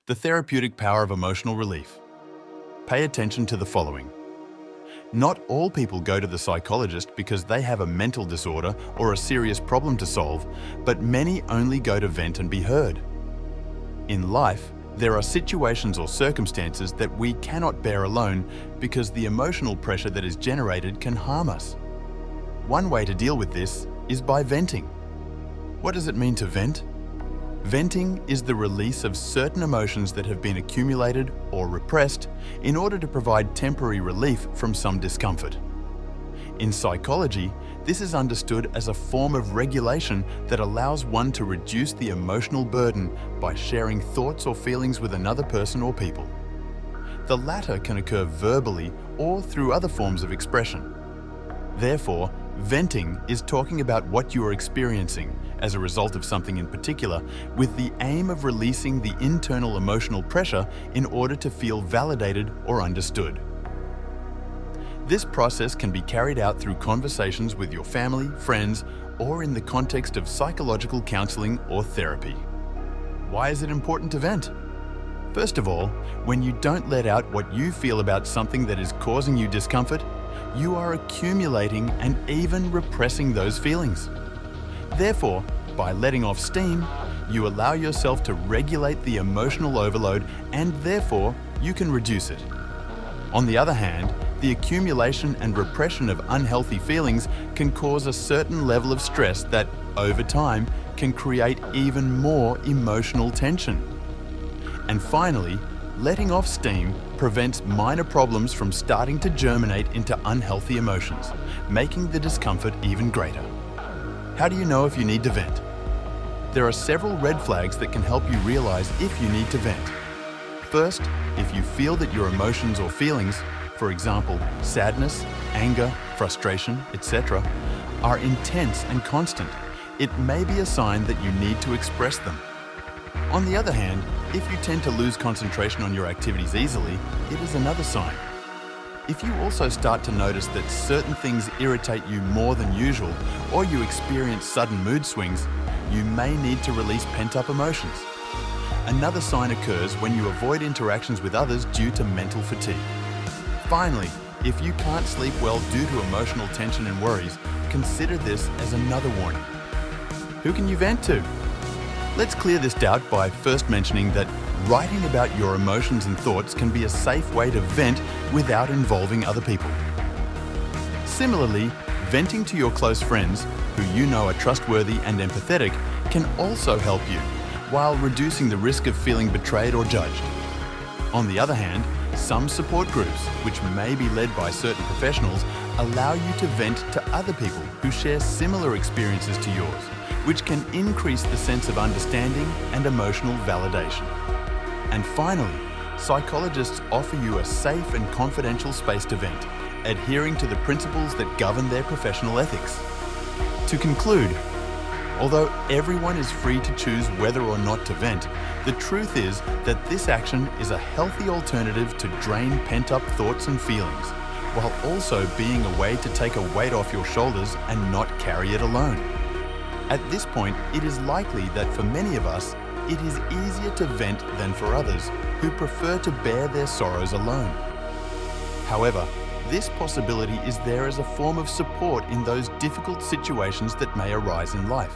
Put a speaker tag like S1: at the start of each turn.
S1: The therapeutic power of emotional relief. Pay attention to the following. Not all people go to the psychologist because they have a mental disorder or a serious problem to solve, but many only go to vent and be heard. In life, there are situations or circumstances that we cannot bear alone because the emotional pressure that is generated can harm us. One way to deal with this is by venting. What does it mean to vent? Venting is the release of certain emotions that have been accumulated or repressed in order to provide temporary relief from some discomfort. In psychology, this is understood as a form of regulation that allows one to reduce the emotional burden by sharing thoughts or feelings with another person or people. The latter can occur verbally or through other forms of expression. Therefore, venting is talking about what you are experiencing as a result of something in particular, with the aim of releasing the internal emotional pressure in order to feel validated or understood. This process can be carried out through conversations with your family, friends, or in the context of psychological counseling or therapy. Why is it important to vent? First of all, when you don't let out what you feel about something that is causing you discomfort, you are accumulating and even repressing those feelings. Therefore, by letting off steam, you allow yourself to regulate the emotional overload and therefore you can reduce it. On the other hand, the accumulation and repression of unhealthy feelings can cause a certain level of stress that, over time, can create even more emotional tension. And finally, letting off steam prevents minor problems from starting to germinate into unhealthy emotions, making the discomfort even greater. How do you know if you need to vent? There are several red flags that can help you realize if you need to vent. First, if you feel that your emotions or feelings, for example, sadness, anger, frustration, etc., are intense and constant, it may be a sign that you need to express them. On the other hand, if you tend to lose concentration on your activities easily, it is another sign. If you also start to notice that certain things irritate you more than usual, or you experience sudden mood swings, you may need to release pent-up emotions. Another sign occurs when you avoid interactions with others due to mental fatigue. Finally, if you can't sleep well due to emotional tension and worries, consider this as another warning. Who can you vent to? Let's clear this doubt by first mentioning that writing about your emotions and thoughts can be a safe way to vent without involving other people. Similarly, venting to your close friends, who you know are trustworthy and empathetic, can also help you, while reducing the risk of feeling betrayed or judged. On the other hand, some support groups, which may be led by certain professionals, allow you to vent to other people who share similar experiences to yours, which can increase the sense of understanding and emotional validation. And finally, psychologists offer you a safe and confidential space to vent, adhering to the principles that govern their professional ethics. To conclude, although everyone is free to choose whether or not to vent, the truth is that this action is a healthy alternative to drain pent-up thoughts and feelings, while also being a way to take a weight off your shoulders and not carry it alone. At this point, it is likely that for many of us, it is easier to vent than for others who prefer to bear their sorrows alone. However, this possibility is there as a form of support in those difficult situations that may arise in life.